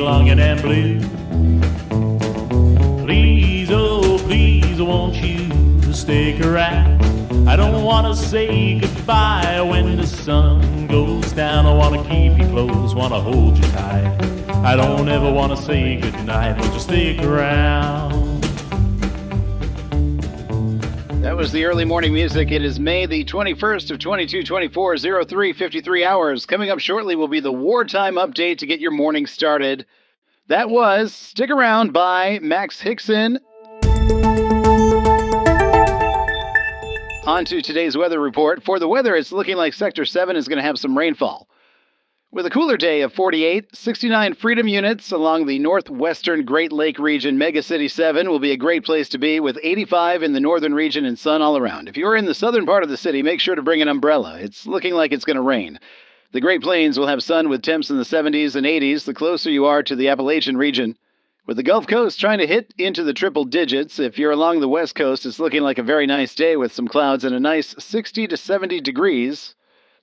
longing and blue. Please, oh please, won't you stick around? I don't want to say goodbye when the sun goes down. I want to keep you close, want to hold you tight. I don't ever want to say goodnight, but just stick around. That was the early morning music. It is May the 21st of 2224, 03:53 hours. Coming up shortly will be the Wartime update to get your morning started. That was Stick Around by Max Hickson. On to today's weather report. For the weather, it's looking like Sector 7 is going to have some rainfall. With a cooler day of 48, 69 Freedom units along the northwestern Great Lake region. Mega City 7 will be a great place to be, with 85 in the northern region and sun all around. If you're in the southern part of the city, make sure to bring an umbrella. It's looking like it's going to rain. The Great Plains will have sun with temps in the 70s and 80s the closer you are to the Appalachian region. With the Gulf Coast trying to hit into the triple digits, if you're along the west coast, it's looking like a very nice day with some clouds and a nice 60 to 70 degrees.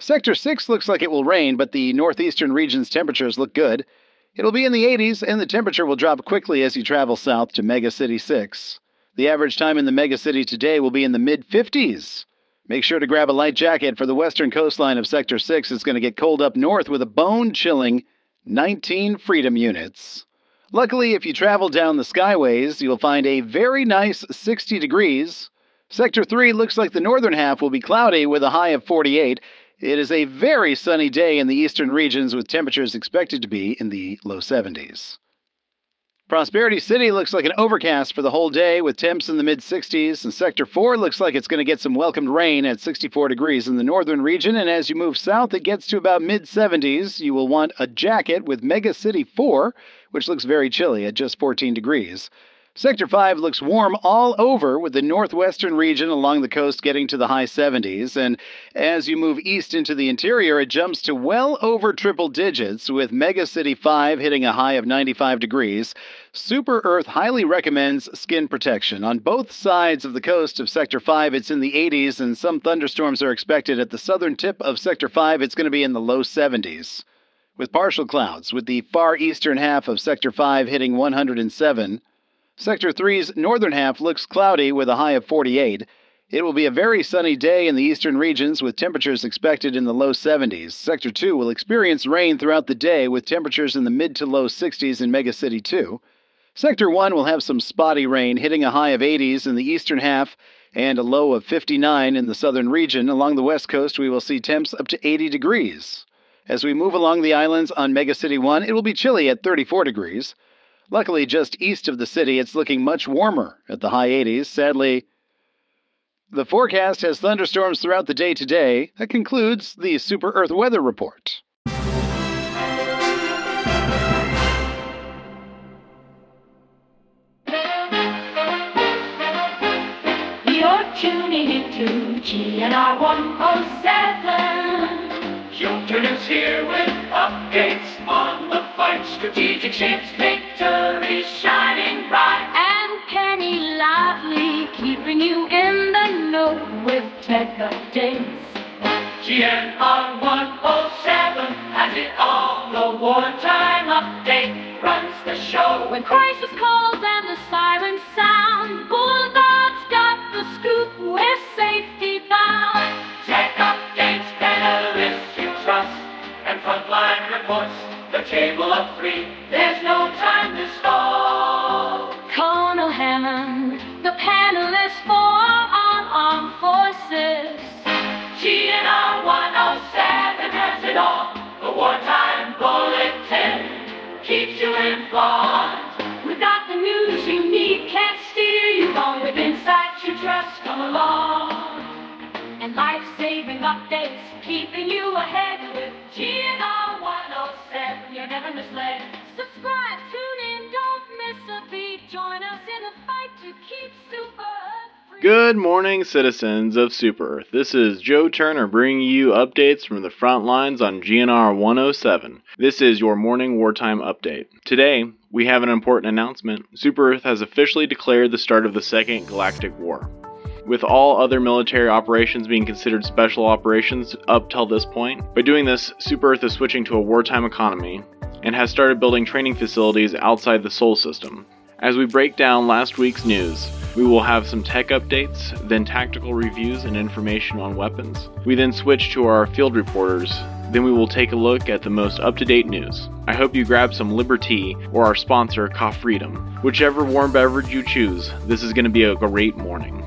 Sector 6 looks like it will rain, but the northeastern region's temperatures look good. It'll be in the 80s, and the temperature will drop quickly as you travel south to Mega City 6. The average time in the Mega City today will be in the mid-50s. Make sure to grab a light jacket for the western coastline of Sector 6. It's going to get cold up north with a bone-chilling 19 Freedom units. Luckily, if you travel down the skyways, you'll find a very nice 60 degrees. Sector 3 looks like the northern half will be cloudy with a high of 48. It is a very sunny day in the eastern regions with temperatures expected to be in the low 70s. Prosperity City looks like an overcast for the whole day with temps in the mid-60s, and Sector 4 looks like it's going to get some welcomed rain at 64 degrees in the northern region, and as you move south, it gets to about mid-70s. You will want a jacket with Mega City 4, which looks very chilly at just 14 degrees. Sector 5 looks warm all over, with the northwestern region along the coast getting to the high 70s, and as you move east into the interior, it jumps to well over triple digits, with Mega City 5 hitting a high of 95 degrees. Super Earth highly recommends skin protection. On both sides of the coast of Sector 5, it's in the 80s, and some thunderstorms are expected. At the southern tip of Sector 5, it's going to be in the low 70s, with partial clouds, with the far eastern half of Sector 5 hitting 107. Sector 3's northern half looks cloudy with a high of 48. It will be a very sunny day in the eastern regions with temperatures expected in the low 70s. Sector 2 will experience rain throughout the day with temperatures in the mid to low 60s in Mega City 2. Sector 1 will have some spotty rain hitting a high of 80s in the eastern half and a low of 59 in the southern region. Along the west coast, we will see temps up to 80 degrees. As we move along the islands on Mega City 1, it will be chilly at 34 degrees. Luckily, just east of the city, it's looking much warmer at the high 80s. Sadly, the forecast has thunderstorms throughout the day today. That concludes the Super Earth Weather Report. You're tuning into GNR 107. Chilton is here with updates on the fight. Strategic shifts, victory shining bright. And Penny Lively keeping you in the know with tech updates. GNR 107 has it all. The Wartime update runs the show. When crisis calls and the sirens sound, Bulldogs got the scoop, we're safety bound. Tech updates, analysts you trust, and frontline reports, the table of three. There's no time to stall. Colonel Hammond, the panelist for our armed forces. GNR 107 has it all. The Wartime Bulletin keeps you informed. We've got the news you need, can't steer you wrong. With insights you trust, come along. And life-saving updates, keeping you ahead with GNR 107. You're never misled. Subscribe, tune in, don't miss a beat. Join us in the fight to keep Super Earth free. Good morning, citizens of Super Earth. This is Joe Turner bringing you updates from the front lines on GNR 107. This is your morning wartime update. Today, we have an important announcement. Super Earth has officially declared the start of the Second Galactic War. with all other military operations being considered special operations up till this point. By doing this, Super Earth is switching to a wartime economy and has started building training facilities outside the Sol system. As we break down last week's news, we will have some tech updates, then tactical reviews and information on weapons. We then switch to our field reporters, then we will take a look at the most up-to-date news. I hope you grab some Liberty or our sponsor, Cough Freedom. Whichever warm beverage you choose, this is going to be a great morning.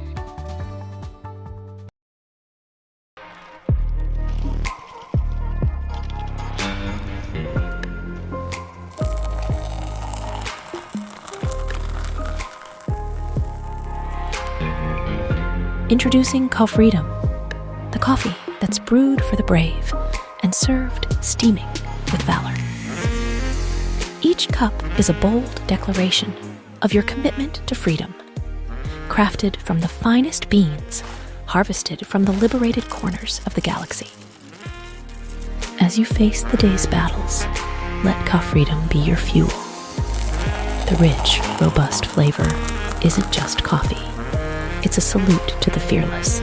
Introducing Cough Freedom, the coffee that's brewed for the brave and served steaming with valor. Each cup is a bold declaration of your commitment to freedom, crafted from the finest beans harvested from the liberated corners of the galaxy. As you face the day's battles, let Cough Freedom be your fuel. The rich, robust flavor isn't just coffee. It's a salute to the fearless.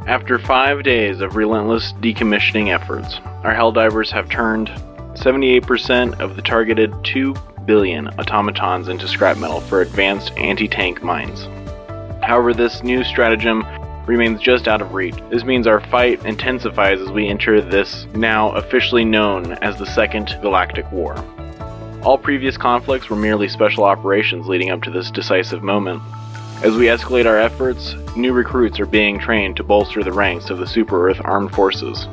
After 5 days of relentless decommissioning efforts, our Helldivers have turned 78% of the targeted 2 billion automatons into scrap metal for advanced anti-tank mines. However, this new stratagem remains just out of reach. This means our fight intensifies as we enter this now officially known as the Second Galactic War. All previous conflicts were merely special operations leading up to this decisive moment. As we escalate our efforts, new recruits are being trained to bolster the ranks of the Super Earth Armed Forces.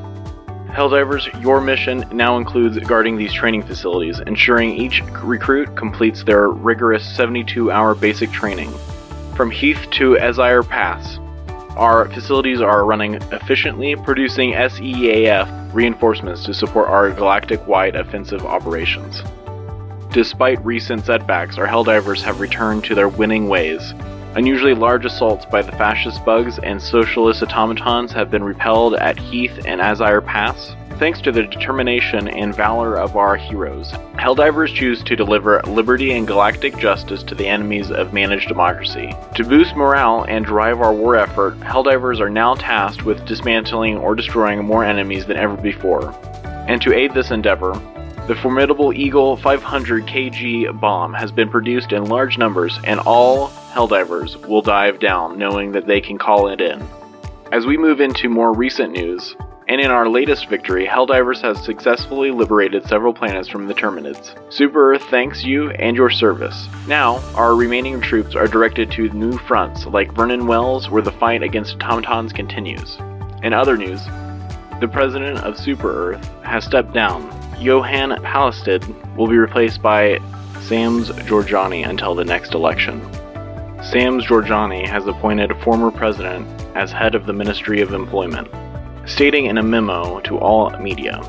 Helldivers, your mission now includes guarding these training facilities, ensuring each recruit completes their rigorous 72-hour basic training. From Heath to Azire Pass, our facilities are running efficiently, producing SEAF reinforcements to support our galactic-wide offensive operations. Despite recent setbacks, our Helldivers have returned to their winning ways. Unusually large assaults by the fascist bugs and socialist automatons have been repelled at Heath and Azire Pass. Thanks to the determination and valor of our heroes, Helldivers choose to deliver liberty and galactic justice to the enemies of managed democracy. To boost morale and drive our war effort, Helldivers are now tasked with dismantling or destroying more enemies than ever before. And to aid this endeavor, the formidable Eagle 500 kg bomb has been produced in large numbers, and all Helldivers will dive down knowing that they can call it in. As we move into more recent news, and in our latest victory, Helldivers has successfully liberated several planets from the Terminids. Super Earth thanks you and your service. Now, our remaining troops are directed to new fronts like Vernon Wells, where the fight against automatons continues. In other news, the president of Super Earth has stepped down. Johan Palestid will be replaced by Sams Georgiani until the next election. Sams Georgiani has appointed a former president as head of the Ministry of Employment, stating in a memo to all media,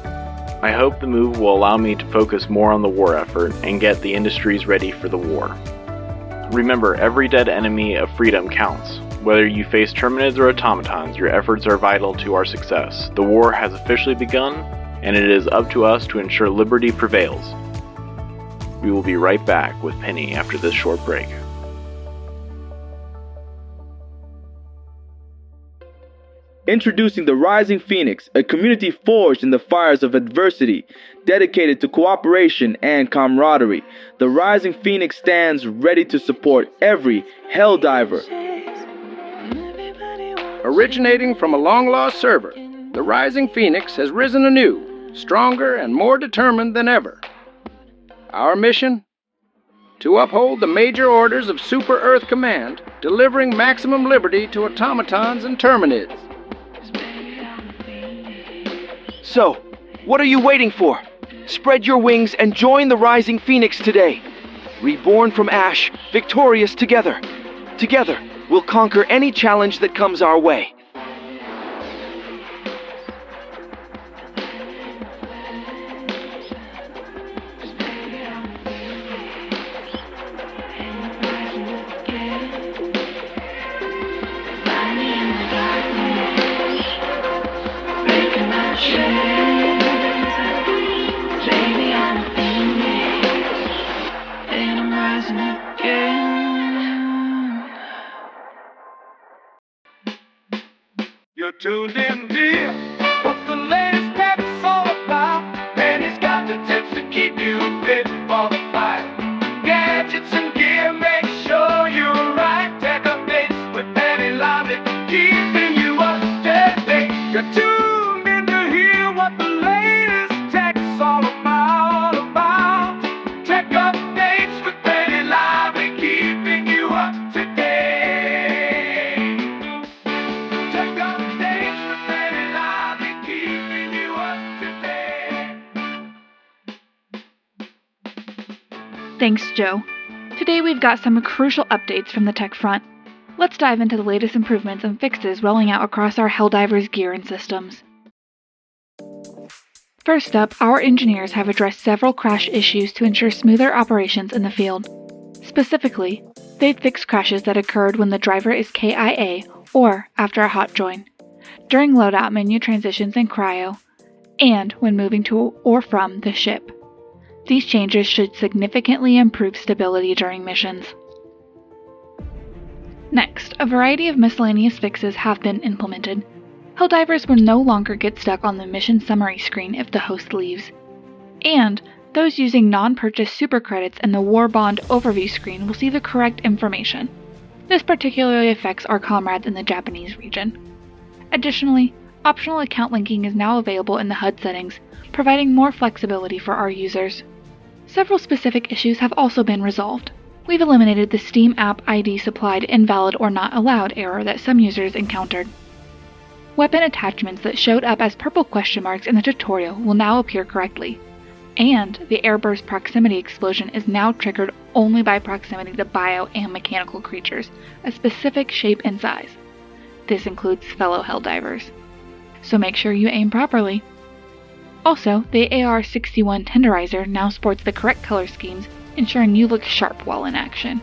"I hope the move will allow me to focus more on the war effort and get the industries ready for the war. Remember, every dead enemy of freedom counts. Whether you face Terminids or automatons, your efforts are vital to our success. The war has officially begun, and it is up to us to ensure liberty prevails." We will be right back with Penny after this short break. Introducing the Rising Phoenix, a community forged in the fires of adversity, dedicated to cooperation and camaraderie. The Rising Phoenix stands ready to support every Helldiver. Originating from a long-lost server, the Rising Phoenix has risen anew, stronger and more determined than ever. Our mission? To uphold the major orders of Super Earth Command, delivering maximum liberty to automatons and Terminids. So, what are you waiting for? Spread your wings and join the Rising Phoenix today. Reborn from ash, victorious together. Together, we'll conquer any challenge that comes our way. tuned in, dear. What the latest tech's all about. Penny's got the tips to keep you fit for the fight. Gadgets and gear, make sure you're right. Tech updates with Penny Lively, keeping you up to date. You're tuned in to hear what the latest tech's all about. Tech updates with Penny Lively, keeping you up to date. Tech updates with Penny Lively, keeping you up to date. Thanks, Joe. Today we've got some crucial updates from the tech front. Let's dive into the latest improvements and fixes rolling out across our Helldivers gear and systems. First up, our engineers have addressed several crash issues to ensure smoother operations in the field. Specifically, they've fixed crashes that occurred when the driver is KIA or after a hot join, during loadout menu transitions in cryo, and when moving to or from the ship. These changes should significantly improve stability during missions. Next, a variety of miscellaneous fixes have been implemented. Helldivers will no longer get stuck on the mission summary screen if the host leaves. And those using non-purchased super credits in the War Bond overview screen will see the correct information. This particularly affects our comrades in the Japanese region. Additionally, optional account linking is now available in the HUD settings, providing more flexibility for our users. Several specific issues have also been resolved. We've eliminated the Steam app ID supplied invalid or not allowed error that some users encountered. Weapon attachments that showed up as purple question marks in the tutorial will now appear correctly. And the airburst proximity explosion is now triggered only by proximity to bio and mechanical creatures, a specific shape and size. This includes fellow Helldivers. So make sure you aim properly. Also, the AR-61 Tenderizer now sports the correct color schemes, ensuring you look sharp while in action.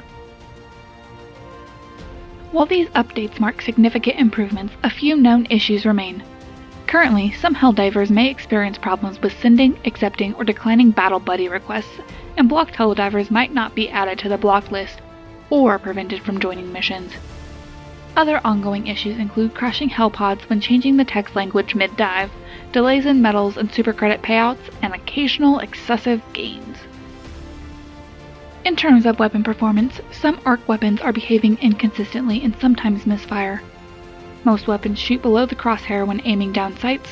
While these updates mark significant improvements, a few known issues remain. Currently, some Helldivers may experience problems with sending, accepting, or declining battle buddy requests, and blocked Helldivers might not be added to the blocked list or prevented from joining missions. Other ongoing issues include crashing Hellpods when changing the text language mid-dive, delays in medals and super credit payouts, and occasional excessive gains. In terms of weapon performance, some ARC weapons are behaving inconsistently and sometimes misfire. Most weapons shoot below the crosshair when aiming down sights,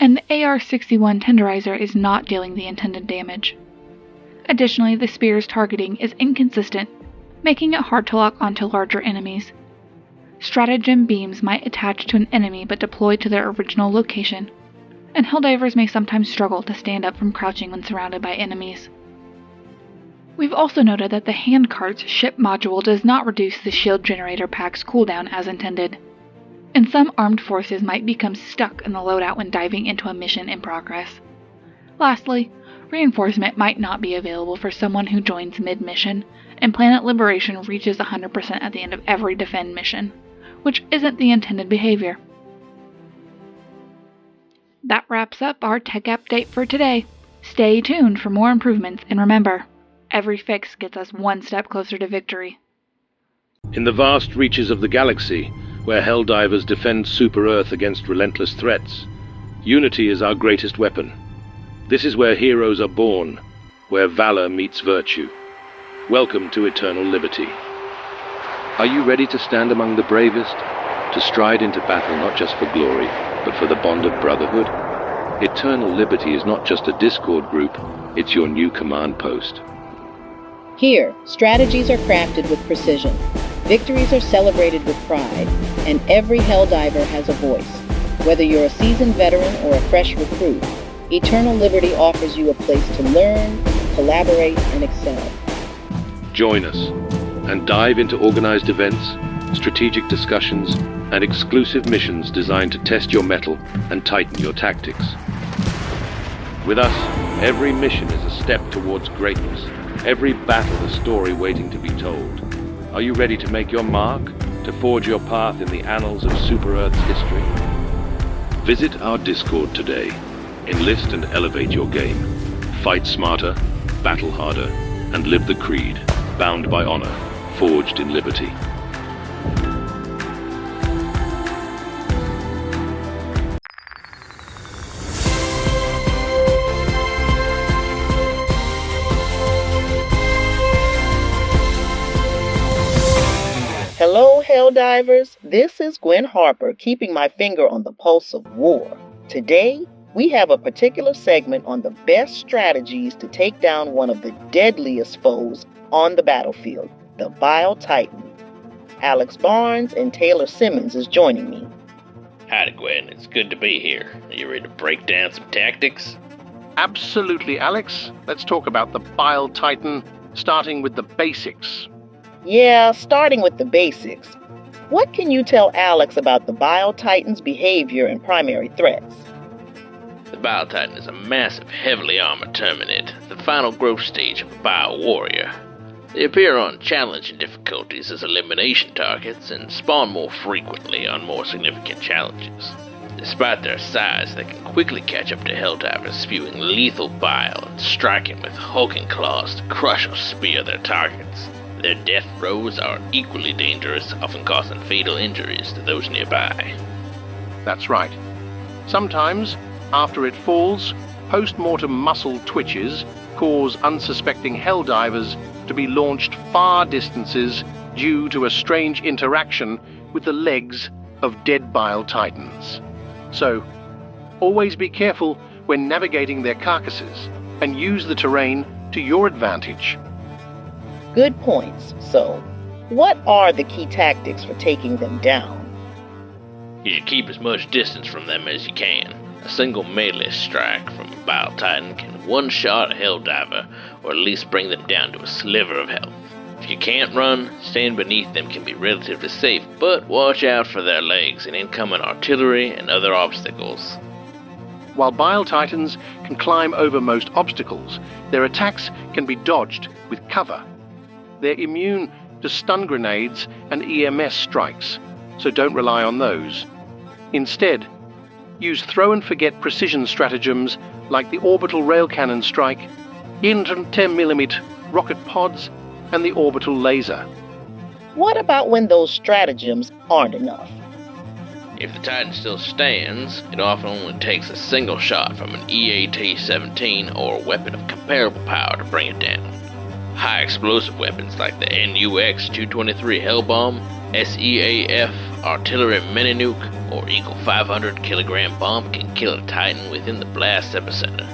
and the AR-61 Tenderizer is not dealing the intended damage. Additionally, the spear's targeting is inconsistent, making it hard to lock onto larger enemies. Stratagem beams might attach to an enemy but deploy to their original location, and Helldivers may sometimes struggle to stand up from crouching when surrounded by enemies. We've also noted that the handcart's ship module does not reduce the shield generator pack's cooldown as intended, and some armed forces might become stuck in the loadout when diving into a mission in progress. Lastly, reinforcement might not be available for someone who joins mid-mission, and Planet Liberation reaches 100% at the end of every defend mission, which isn't the intended behavior. That wraps up our tech update for today. Stay tuned for more improvements, and remember, every fix gets us one step closer to victory. In the vast reaches of the galaxy, where Helldivers defend Super Earth against relentless threats, unity is our greatest weapon. This is where heroes are born, where valor meets virtue. Welcome to eternal liberty. Are you ready to stand among the bravest? To stride into battle not just for glory, but for the bond of brotherhood? Eternal liberty is not just a Discord group, it's your new command post. Here, strategies are crafted with precision, victories are celebrated with pride, and every Helldiver has a voice. Whether you're a seasoned veteran or a fresh recruit, Eternal Liberty offers you a place to learn, collaborate, and excel. Join us and dive into organized events, strategic discussions, and exclusive missions designed to test your mettle and tighten your tactics. With us, every mission is a step towards greatness. Every battle a story waiting to be told. Are you ready to make your mark? To forge your path in the annals of Super Earth's history? Visit our Discord today. Enlist and elevate your game. Fight smarter, battle harder, and live the creed, bound by honor, forged in liberty. Helldivers, this is Gwen Harper keeping my finger on the pulse of war. Today, we have a particular segment on the best strategies to take down one of the deadliest foes on the battlefield, the Bile Titan. Alex Barnes and Taylor Simmons is joining me. Howdy, Gwen. It's good to be here. Are you ready to break down some tactics? Absolutely, Alex. Let's talk about the Bile Titan, starting with the basics. Yeah, starting with the basics. What can you tell Alex about the Bile Titan's behavior and primary threats? The Bile Titan is a massive, heavily armored terminid, the final growth stage of a Bile warrior. They appear on challenging difficulties as elimination targets and spawn more frequently on more significant challenges. Despite their size, they can quickly catch up to Helldivers, spewing lethal bile and striking with hulking claws to crush or spear their targets. Their death throes are equally dangerous, often causing fatal injuries to those nearby. That's right. Sometimes, after it falls, post-mortem muscle twitches cause unsuspecting Helldivers to be launched far distances due to a strange interaction with the legs of dead Bile Titans. So, always be careful when navigating their carcasses and use the terrain to your advantage. Good points. So, what are the key tactics for taking them down? You should keep as much distance from them as you can. A single melee strike from a Bile Titan can one-shot a Helldiver, or at least bring them down to a sliver of health. If you can't run, staying beneath them can be relatively safe, but watch out for their legs and incoming artillery and other obstacles. While Bile Titans can climb over most obstacles, their attacks can be dodged with cover. They're immune to stun grenades and EMS strikes, so don't rely on those. Instead, use throw-and-forget precision stratagems like the orbital rail cannon strike, 10mm rocket pods, and the orbital laser. What about when those stratagems aren't enough? If the Titan still stands, it often only takes a single shot from an EAT-17 or a weapon of comparable power to bring it down. High explosive weapons like the NUX-223 Hellbomb, SEAF Artillery Mini-Nuke, or Eagle 500 kilogram bomb can kill a Titan within the blast epicenter.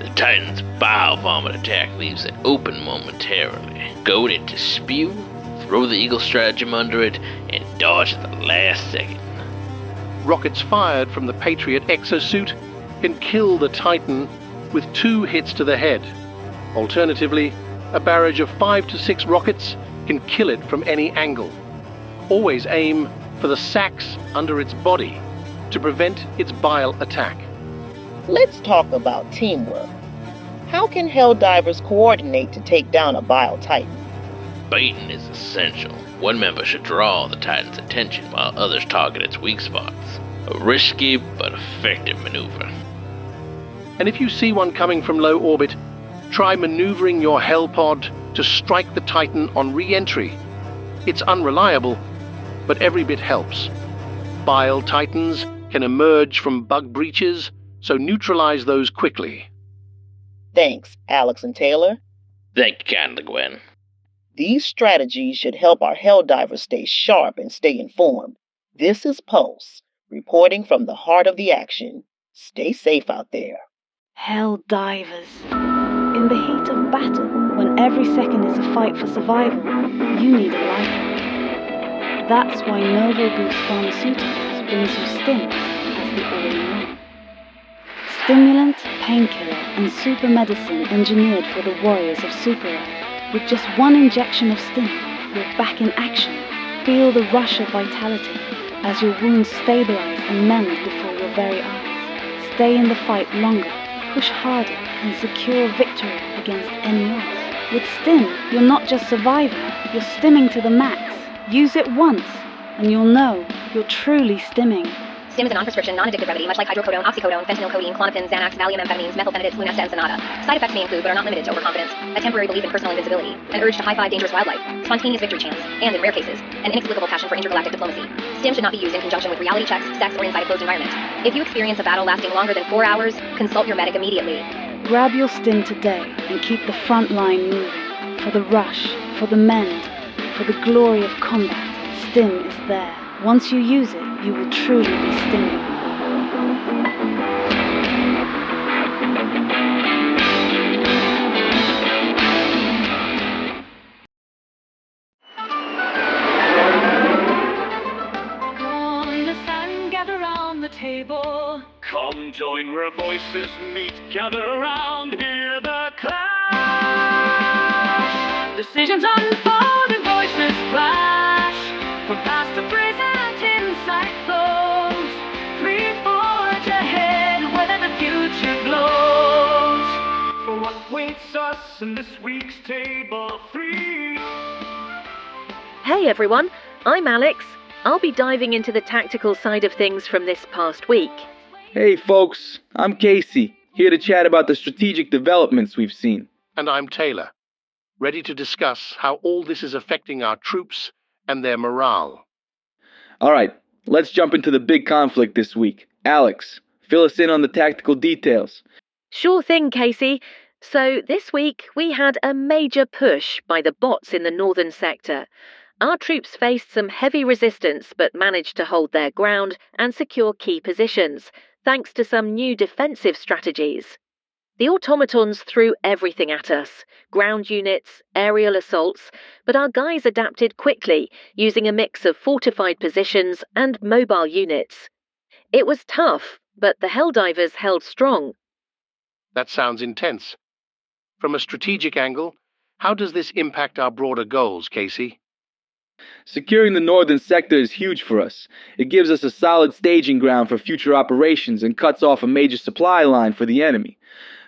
The Titan's bile vomit attack leaves it open momentarily. Goad it to spew, throw the Eagle stratagem under it, and dodge at the last second. Rockets fired from the Patriot exosuit can kill the Titan with 2 hits to the head. Alternatively, a barrage of 5 to 6 rockets can kill it from any angle. Always aim for the sacs under its body to prevent its bile attack. Let's talk about teamwork. How can Helldivers coordinate to take down a Bile Titan? Baiting is essential. One member should draw the Titan's attention while others target its weak spots. A risky but effective maneuver. And if you see one coming from low orbit, try maneuvering your Hell Pod to strike the Titan on re-entry. It's unreliable, but every bit helps. Bile Titans can emerge from bug breaches, so neutralize those quickly. Thanks, Alex and Taylor. Thank you kindly, Gwen. These strategies should help our Helldivers stay sharp and stay informed. This is Pulse, reporting from the heart of the action. Stay safe out there. Helldivers. In the heat of battle, when every second is a fight for survival, you need a lifeline. That's why Novo Boost Pharmaceuticals brings you Stim as the all-in-one. Stimulant, painkiller, and super medicine engineered for the warriors of Super Earth. With just one injection of Stim, you're back in action. Feel the rush of vitality as your wounds stabilize and mend before your very eyes. Stay in the fight longer, push harder, and secure victory against any odds. With Stim, you're not just surviving, you're stimming to the max. Use it once, and you'll know you're truly stimming. Stim is a non-prescription, non-addictive remedy, much like hydrocodone, oxycodone, fentanyl, codeine, Klonopin, Xanax, Valium, amphetamines, methylphenidates, Lunesta, and Sonata. Side effects may include, but are not limited to, overconfidence, a temporary belief in personal invincibility, an urge to high-five dangerous wildlife, spontaneous victory chants, and, in rare cases, an inexplicable passion for intergalactic diplomacy. Stim should not be used in conjunction with reality checks, sex, or inside a closed environment. If you experience a battle lasting longer than 4 hours, consult your medic immediately. Grab your Stim today and keep the front line moving. For the rush, for the mend, for the glory of combat. Stim is there. Once you use it, you will truly be stinging. Table. Come join where voices meet. Gather around, hear the clash. Decisions unfold and voices flash. From past to present, insight flows. Free forge ahead, whether the future glows. For what waits us in this week's Table 3. Hey everyone, I'm Alex. I'll be diving into the tactical side of things from this past week. Hey folks, I'm Casey, here to chat about the strategic developments we've seen. And I'm Taylor, ready to discuss how all this is affecting our troops and their morale. Alright, let's jump into the big conflict this week. Alex, fill us in on the tactical details. Sure thing, Casey. So this week we had a major push by the bots in the northern sector. Our troops faced some heavy resistance but managed to hold their ground and secure key positions, thanks to some new defensive strategies. The automatons threw everything at us, ground units, aerial assaults, but our guys adapted quickly, using a mix of fortified positions and mobile units. It was tough, but the Helldivers held strong. That sounds intense. From a strategic angle, how does this impact our broader goals, Casey? Securing the northern sector is huge for us. It gives us a solid staging ground for future operations and cuts off a major supply line for the enemy.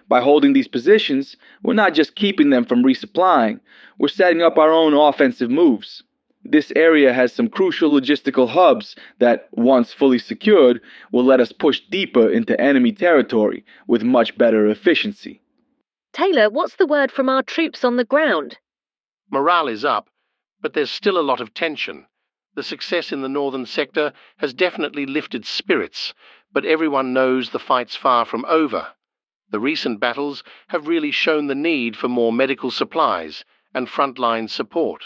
By holding these positions, we're not just keeping them from resupplying, we're setting up our own offensive moves. This area has some crucial logistical hubs that, once fully secured, will let us push deeper into enemy territory with much better efficiency. Taylor, what's the word from our troops on the ground? Morale is up, but there's still a lot of tension. The success in the northern sector has definitely lifted spirits, but everyone knows the fight's far from over. The recent battles have really shown the need for more medical supplies and frontline support.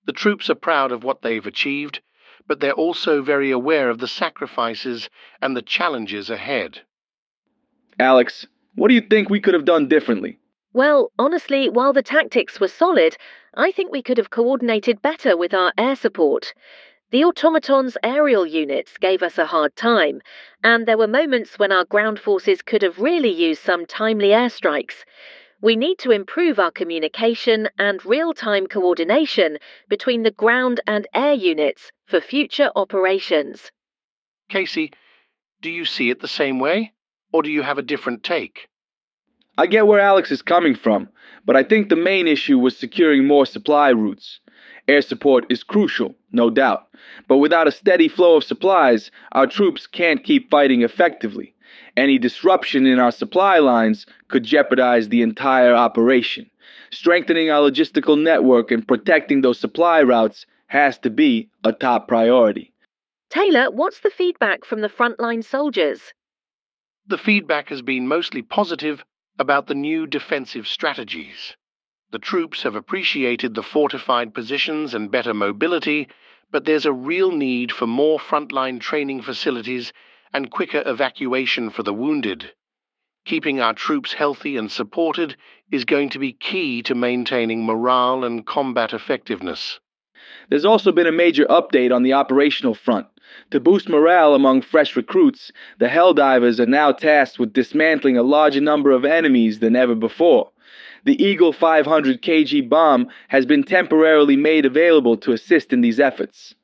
The troops are proud of what they've achieved, but they're also very aware of the sacrifices and the challenges ahead. Alex, what do you think we could have done differently? Well, honestly, while the tactics were solid, I think we could have coordinated better with our air support. The automatons' aerial units gave us a hard time, and there were moments when our ground forces could have really used some timely airstrikes. We need to improve our communication and real-time coordination between the ground and air units for future operations. Casey, do you see it the same way, or do you have a different take? I get where Alex is coming from, but I think the main issue was securing more supply routes. Air support is crucial, no doubt, but without a steady flow of supplies, our troops can't keep fighting effectively. Any disruption in our supply lines could jeopardize the entire operation. Strengthening our logistical network and protecting those supply routes has to be a top priority. Taylor, what's the feedback from the frontline soldiers? The feedback has been mostly positive about the new defensive strategies. The troops have appreciated the fortified positions and better mobility, but there's a real need for more frontline training facilities and quicker evacuation for the wounded. Keeping our troops healthy and supported is going to be key to maintaining morale and combat effectiveness. There's also been a major update on the operational front. To boost morale among fresh recruits, the Helldivers are now tasked with dismantling a larger number of enemies than ever before. The Eagle 500 kg bomb has been temporarily made available to assist in these efforts.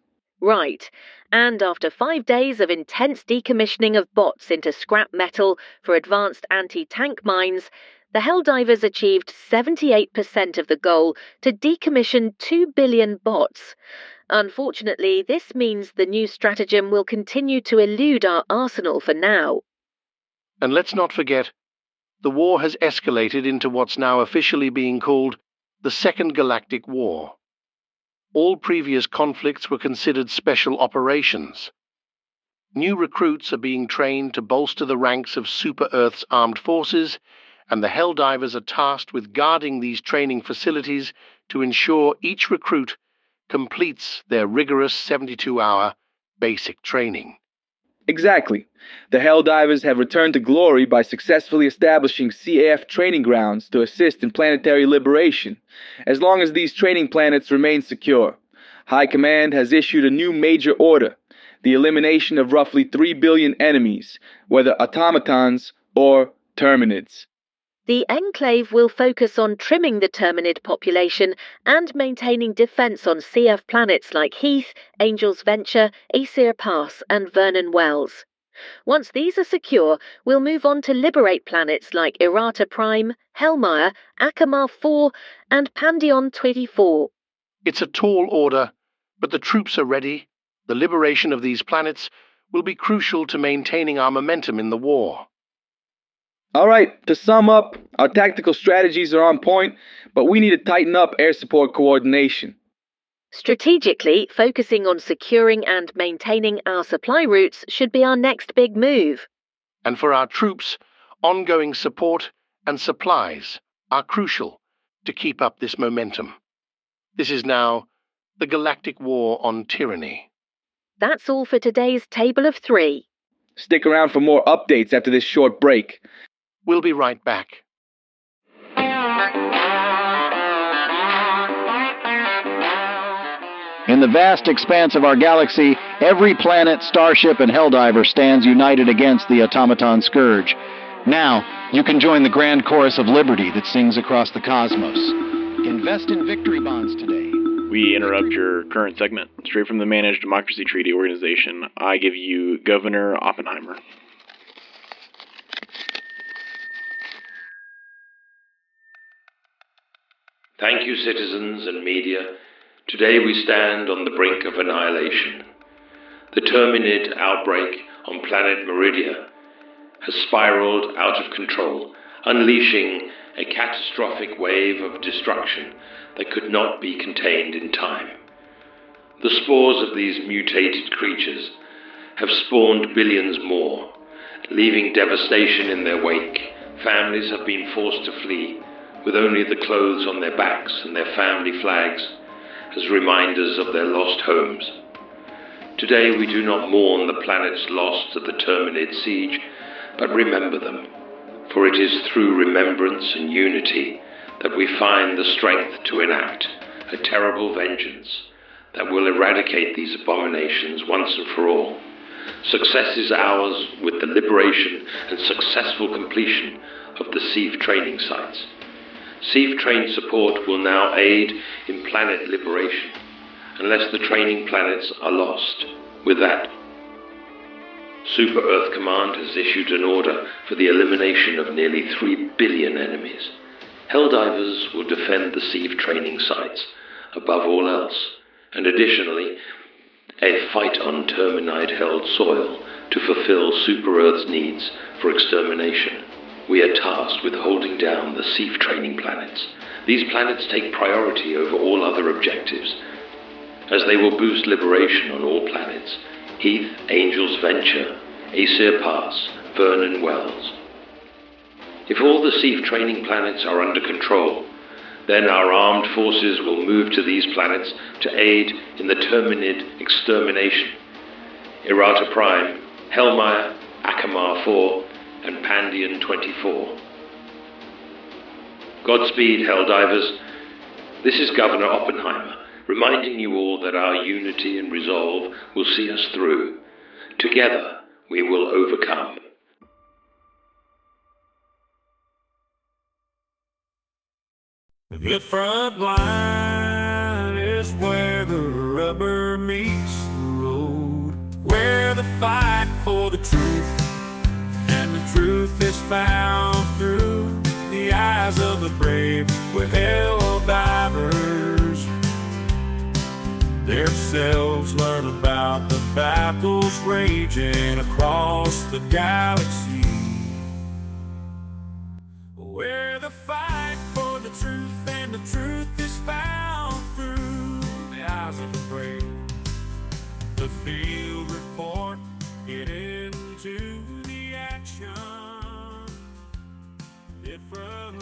Right. And after 5 days of intense decommissioning of bots into scrap metal for advanced anti-tank mines, the Helldivers achieved 78% of the goal to decommission 2 billion bots. Unfortunately, this means the new stratagem will continue to elude our arsenal for now. And let's not forget, the war has escalated into what's now officially being called the Second Galactic War. All previous conflicts were considered special operations. New recruits are being trained to bolster the ranks of Super Earth's armed forces, and the Helldivers are tasked with guarding these training facilities to ensure each recruit completes their rigorous 72-hour basic training. Exactly. The Helldivers have returned to glory by successfully establishing CAF training grounds to assist in planetary liberation, as long as these training planets remain secure. High Command has issued a new major order: the elimination of roughly 3 billion enemies, whether automatons or Terminids. The Enclave will focus on trimming the Terminid population and maintaining defense on CF planets like Heath, Angel's Venture, Aesir Pass, and Vernon Wells. Once these are secure, we'll move on to liberate planets like Errata Prime, Hellmire, Akamar 4, and Pandion 24. It's a tall order, but the troops are ready. The liberation of these planets will be crucial to maintaining our momentum in the war. All right, to sum up, our tactical strategies are on point, but we need to tighten up air support coordination. Strategically, focusing on securing and maintaining our supply routes should be our next big move. And for our troops, ongoing support and supplies are crucial to keep up this momentum. This is now the Galactic War on Tyranny. That's all for today's Table of 3. Stick around for more updates after this short break. We'll be right back. In the vast expanse of our galaxy, every planet, starship, and Helldiver stands united against the automaton scourge. Now, you can join the grand chorus of liberty that sings across the cosmos. Invest in victory bonds today. We interrupt your current segment. Straight from the Managed Democracy Treaty Organization, I give you Governor Oppenheimer. Thank you, citizens and media. Today we stand on the brink of annihilation. The Terminid outbreak on planet Meridia has spiraled out of control, unleashing a catastrophic wave of destruction that could not be contained in time. The spores of these mutated creatures have spawned billions more, leaving devastation in their wake. Families have been forced to flee, with only the clothes on their backs and their family flags as reminders of their lost homes. Today we do not mourn the planet's loss to the Terminid siege, but remember them, for it is through remembrance and unity that we find the strength to enact a terrible vengeance that will eradicate these abominations once and for all. Success is ours with the liberation and successful completion of the SEAF training sites. SEAF train support will now aid in planet liberation, unless the training planets are lost. With that, Super Earth Command has issued an order for the elimination of nearly 3 billion enemies. Helldivers will defend the SEAF training sites above all else, and additionally, a fight on Terminide-held soil to fulfill Super Earth's needs for extermination. We are tasked with holding down the SEAF training planets. These planets take priority over all other objectives, as they will boost liberation on all planets: Heath, Angel's Venture, Aesir Pass, Vernon Wells. If all the SEAF training planets are under control, then our armed forces will move to these planets to aid in the Terminid extermination. Errata Prime, Hellmire, Akamar 4, and Pandion 24. Godspeed, Helldivers. This is Governor Oppenheimer, reminding you all that our unity and resolve will see us through. Together, we will overcome. The front line is where the rubber meets the road, where the fight for the truth, and the truth is found through the eyes of the brave, where hell divers themselves learn about the battles raging across the galaxy, where the fight for the truth and the truth is found through the eyes of the brave. The field report, get into the action. It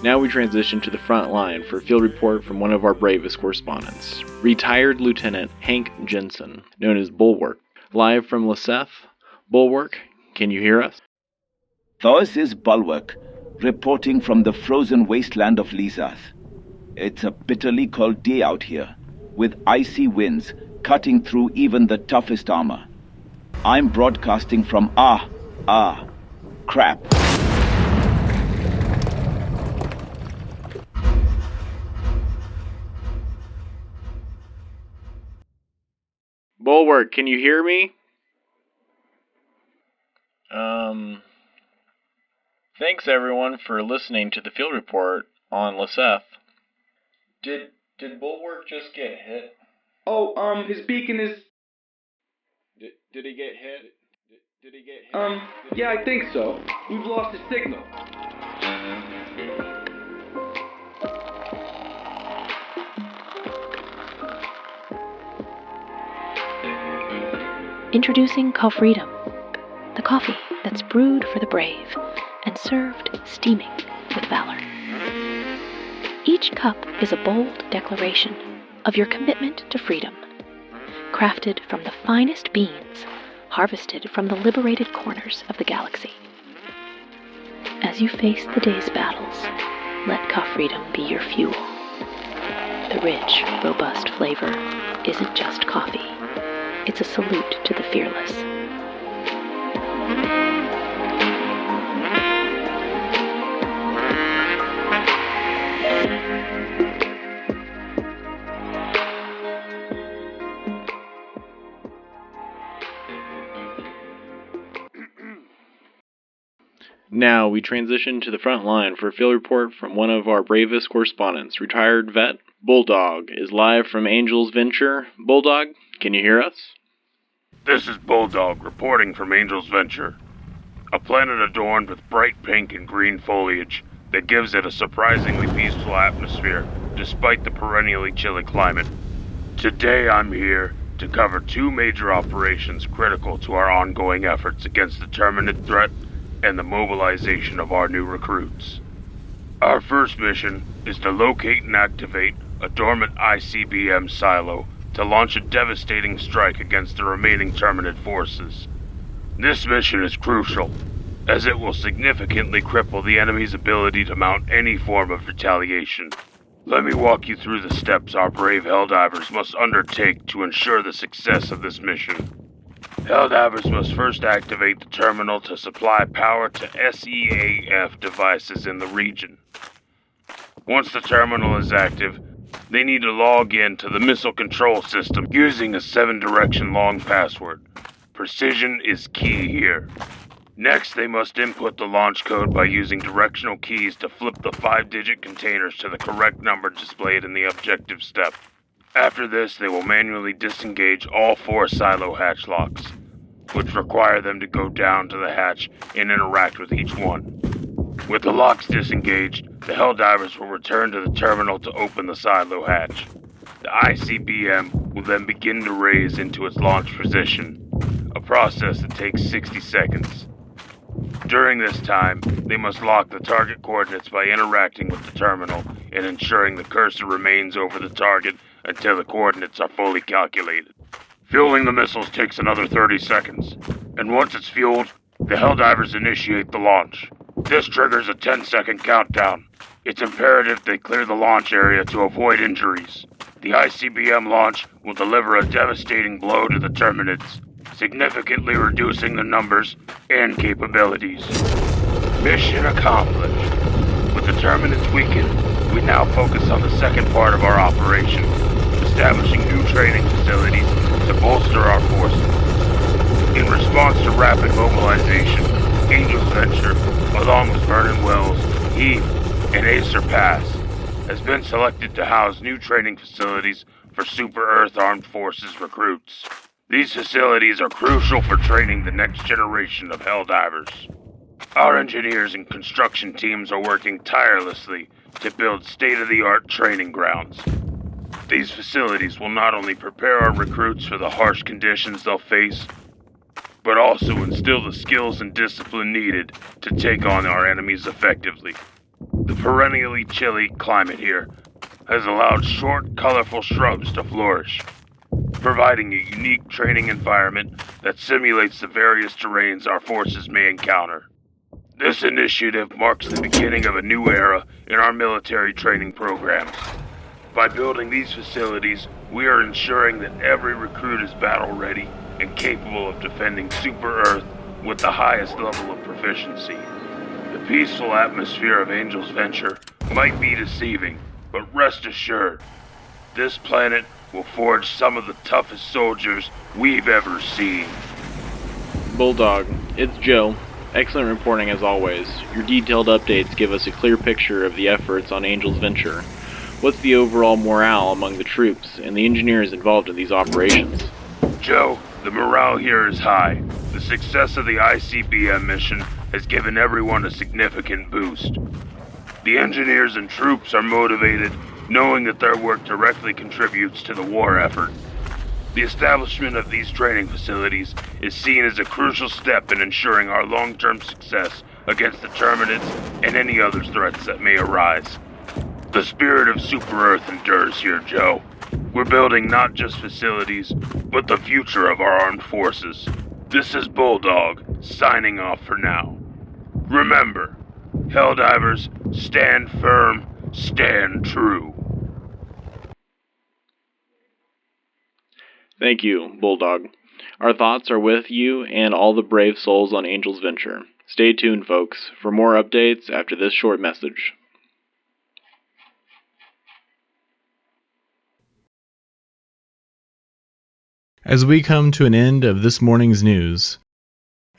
Now we transition to the front line for a field report from one of our bravest correspondents, retired Lieutenant Hank Jensen, known as Bulwark. Live from Leseth. Bulwark, can you hear us? This is Bulwark, reporting from the frozen wasteland of Lizath. It's a bitterly cold day out here, with icy winds cutting through even the toughest armor. I'm broadcasting from crap. Bulwark, can you hear me? Thanks everyone for listening to the field report on Leseth. Did Bulwark just get hit? Oh, his beacon is... Did he get hit? Did he get hit? Yeah, I think so. We've lost his signal. Introducing Coffreedom, the coffee that's brewed for the brave and served steaming with valor. Each cup is a bold declaration of your commitment to freedom, crafted from the finest beans harvested from the liberated corners of the galaxy. As you face the day's battles, let Coffreedom be your fuel. The rich, robust flavor isn't just coffee. It's a salute to the fearless. Now we transition to the front line for a field report from one of our bravest correspondents, retired vet Bulldog, is live from Angel's Venture. Bulldog, can you hear us? This is Bulldog reporting from Angel's Venture, a planet adorned with bright pink and green foliage that gives it a surprisingly peaceful atmosphere despite the perennially chilly climate. Today I'm here to cover two major operations critical to our ongoing efforts against the Terminid threat and the mobilization of our new recruits. Our first mission is to locate and activate a dormant ICBM silo to launch a devastating strike against the remaining Terminid forces. This mission is crucial, as it will significantly cripple the enemy's ability to mount any form of retaliation. Let me walk you through the steps our brave Helldivers must undertake to ensure the success of this mission. Helldivers must first activate the terminal to supply power to SEAF devices in the region. Once the terminal is active, they need to log in to the missile control system using a 7-direction long password. Precision is key here. Next, they must input the launch code by using directional keys to flip the 5-digit containers to the correct number displayed in the objective step. After this, they will manually disengage all 4 silo hatch locks, which require them to go down to the hatch and interact with each one. With the locks disengaged, the Helldivers will return to the terminal to open the silo hatch. The ICBM will then begin to raise into its launch position, a process that takes 60 seconds. During this time, they must lock the target coordinates by interacting with the terminal and ensuring the cursor remains over the target until the coordinates are fully calculated. Fueling the missiles takes another 30 seconds, and once it's fueled, the Helldivers initiate the launch. This triggers a 10-second countdown. It's imperative they clear the launch area to avoid injuries. The ICBM launch will deliver a devastating blow to the Terminids, significantly reducing the numbers and capabilities. Mission accomplished. With the Terminids weakened, we now focus on the second part of our operation, establishing new training facilities to bolster our forces. In response to rapid mobilization, Angel's Venture, along with Vernon Wells, Heath, and Acer Pass, has been selected to house new training facilities for Super Earth Armed Forces recruits. These facilities are crucial for training the next generation of Helldivers. Our engineers and construction teams are working tirelessly to build state-of-the-art training grounds. These facilities will not only prepare our recruits for the harsh conditions they'll face, but also instill the skills and discipline needed to take on our enemies effectively. The perennially chilly climate here has allowed short, colorful shrubs to flourish, providing a unique training environment that simulates the various terrains our forces may encounter. This initiative marks the beginning of a new era in our military training programs. By building these facilities, we are ensuring that every recruit is battle-ready and capable of defending Super Earth with the highest level of proficiency. The peaceful atmosphere of Angel's Venture might be deceiving, but rest assured, this planet will forge some of the toughest soldiers we've ever seen. Bulldog, it's Joe. Excellent reporting as always. Your detailed updates give us a clear picture of the efforts on Angel's Venture. What's the overall morale among the troops and the engineers involved in these operations? Joe, the morale here is high. The success of the ICBM mission has given everyone a significant boost. The engineers and troops are motivated, knowing that their work directly contributes to the war effort. The establishment of these training facilities is seen as a crucial step in ensuring our long-term success against the Terminids and any other threats that may arise. The spirit of Super Earth endures here, Joe. We're building not just facilities, but the future of our armed forces. This is Bulldog, signing off for now. Remember, Helldivers, stand firm, stand true. Thank you, Bulldog. Our thoughts are with you and all the brave souls on Angel's Venture. Stay tuned, folks, for more updates after this short message. As we come to an end of this morning's news,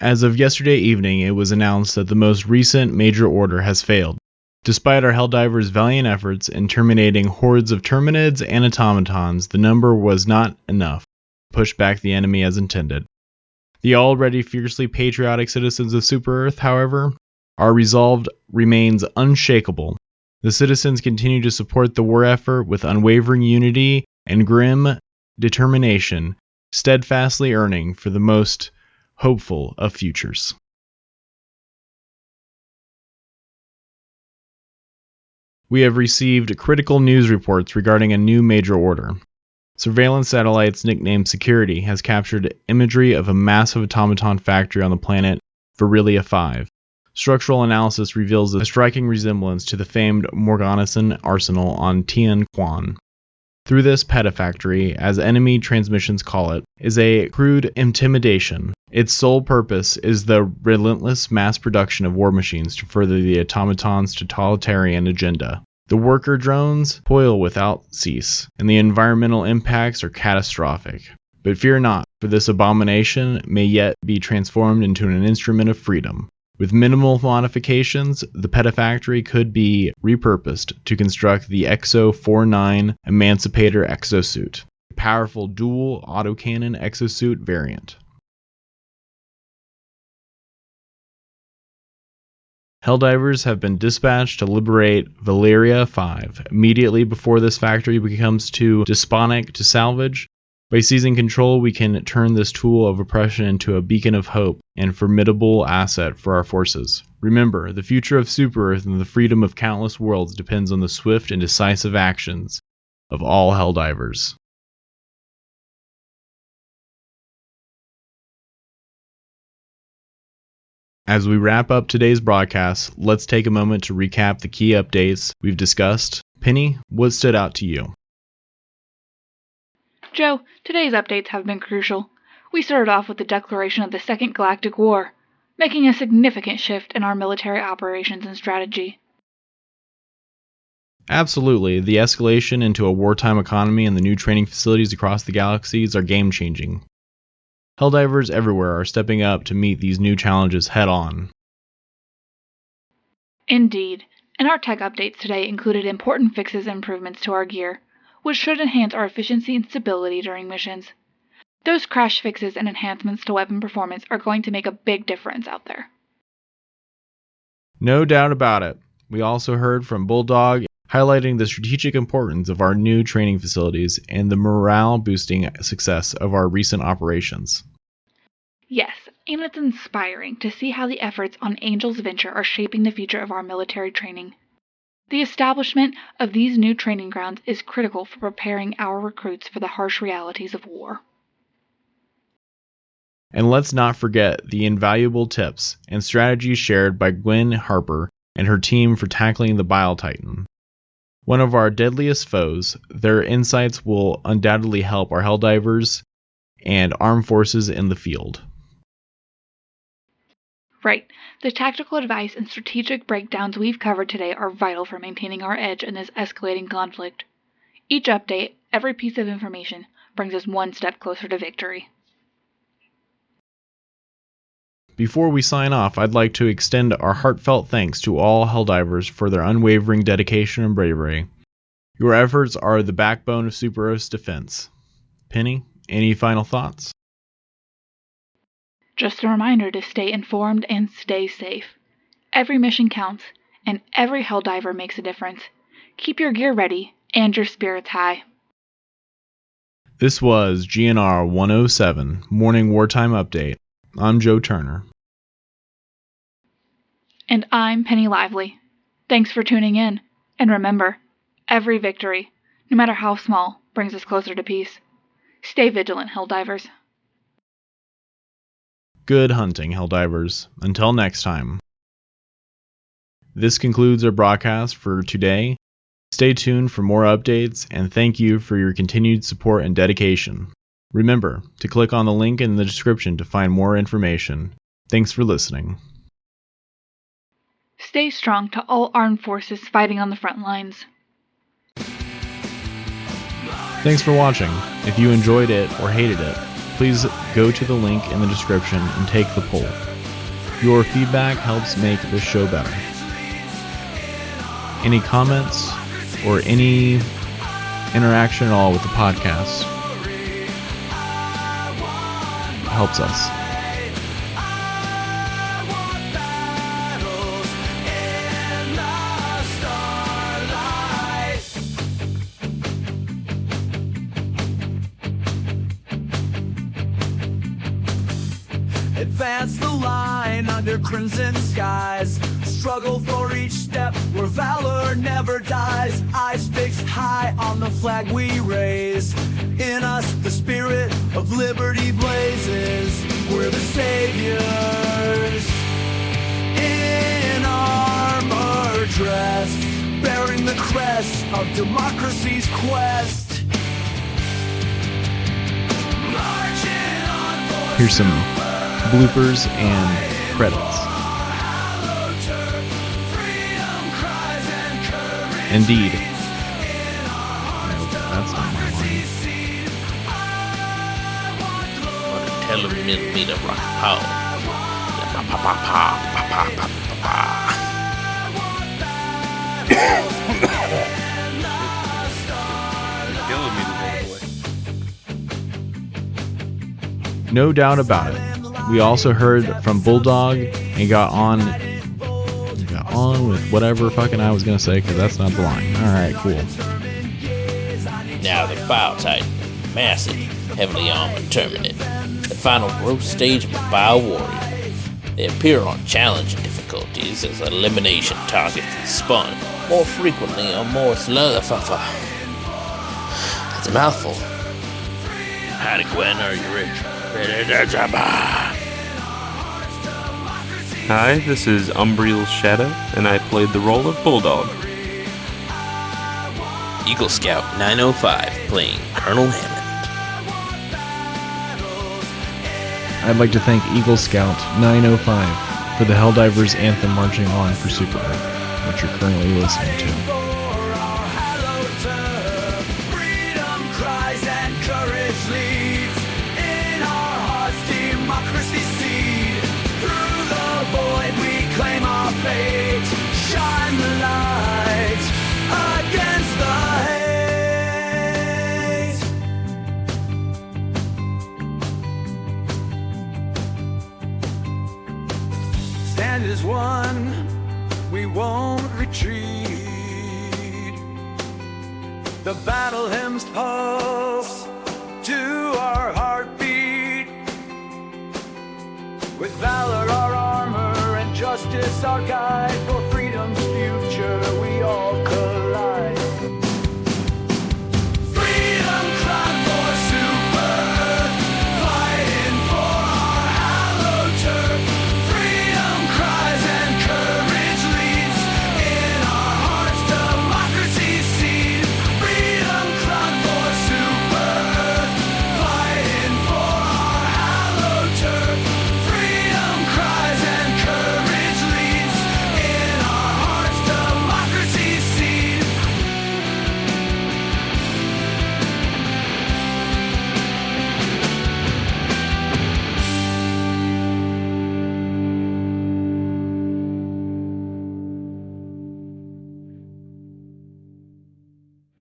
as of yesterday evening, it was announced that the most recent major order has failed. Despite our Helldivers' valiant efforts in terminating hordes of Terminids and automatons, the number was not enough to push back the enemy as intended. The already fiercely patriotic citizens of Super Earth, however, our resolve remains unshakable. The citizens continue to support the war effort with unwavering unity and grim determination, steadfastly earning for the most hopeful of futures. We have received critical news reports regarding a new major order. Surveillance satellites nicknamed Security has captured imagery of a massive automaton factory on the planet Virilia 5. Structural analysis reveals a striking resemblance to the famed Morganison Arsenal on Tian Quan. Through this petafactory, as enemy transmissions call it, is a crude intimidation. Its sole purpose is the relentless mass production of war machines to further the automaton's totalitarian agenda. The worker drones toil without cease, and the environmental impacts are catastrophic. But fear not, for this abomination may yet be transformed into an instrument of freedom. With minimal modifications, the petafactory could be repurposed to construct the Exo-49 Emancipator exosuit, a powerful dual autocannon exosuit variant. Helldivers have been dispatched to liberate Virilia 5. Immediately before this factory becomes too despotic to salvage, by seizing control, we can turn this tool of oppression into a beacon of hope and formidable asset for our forces. Remember, the future of Super Earth and the freedom of countless worlds depends on the swift and decisive actions of all Helldivers. As we wrap up today's broadcast, let's take a moment to recap the key updates we've discussed. Penny, what stood out to you? Joe, today's updates have been crucial. We started off with the declaration of the Second Galactic War, making a significant shift in our military operations and strategy. Absolutely, the escalation into a wartime economy and the new training facilities across the galaxies are game-changing. Helldivers everywhere are stepping up to meet these new challenges head-on. Indeed, and our tech updates today included important fixes and improvements to our gear, which should enhance our efficiency and stability during missions. Those crash fixes and enhancements to weapon performance are going to make a big difference out there. No doubt about it. We also heard from Bulldog highlighting the strategic importance of our new training facilities and the morale-boosting success of our recent operations. Yes, and it's inspiring to see how the efforts on Angel's Venture are shaping the future of our military training. The establishment of these new training grounds is critical for preparing our recruits for the harsh realities of war. And let's not forget the invaluable tips and strategies shared by Gwen Harper and her team for tackling the Bile Titan. One of our deadliest foes, their insights will undoubtedly help our Helldivers and armed forces in the field. Right. The tactical advice and strategic breakdowns we've covered today are vital for maintaining our edge in this escalating conflict. Each update, every piece of information, brings us one step closer to victory. Before we sign off, I'd like to extend our heartfelt thanks to all Helldivers for their unwavering dedication and bravery. Your efforts are the backbone of Super Earth's defense. Penny, any final thoughts? Just a reminder to stay informed and stay safe. Every mission counts, and every Helldiver makes a difference. Keep your gear ready and your spirits high. This was GNR 107 Morning Wartime Update. I'm Joe Turner. And I'm Penny Lively. Thanks for tuning in. And remember, every victory, no matter how small, brings us closer to peace. Stay vigilant, Helldivers. Good hunting, Helldivers. Until next time. This concludes our broadcast for today. Stay tuned for more updates, and thank you for your continued support and dedication. Remember to click on the link in the description to find more information. Thanks for listening. Stay strong to all armed forces fighting on the front lines. Thanks for watching. If you enjoyed it or hated it, please go to the link in the description and take the poll. Your feedback helps make this show better. Any comments or any interaction at all with the podcast helps us. Advance the line under crimson skies. Struggle for each step where valor never dies. Eyes fixed high on the flag we raise. In us the spirit of liberty blazes. We're the saviors in armor dressed, bearing the crest of democracy's quest. Here's some bloopers and credits. Indeed. No, that's not my line. 110mm rocket power. Pa pa pa pa pa pa pa No doubt about it. We also heard from Bulldog and got on with whatever fucking I was gonna say, because that's not the line. Alright, cool. Now the Bile Titan, massive, heavily armored Terminate, the final growth stage of a Bile Warrior. They appear on challenging difficulties as elimination targets and spawn more frequently or more slurfuffer. That's a mouthful. Howdy, Gwen, are you ready to jump? Hi, this is Umbriel's Shadow, and I played the role of Bulldog. Eagle Scout 905 playing Colonel Hammond. I'd like to thank Eagle Scout 905 for the Helldivers anthem marching on for Super Earth, which you're currently listening to. Shine the light against the hate. Stand as one, we won't retreat. The battle hymns pulse to our heartbeat. With valor our armor and justice our guide, for freedom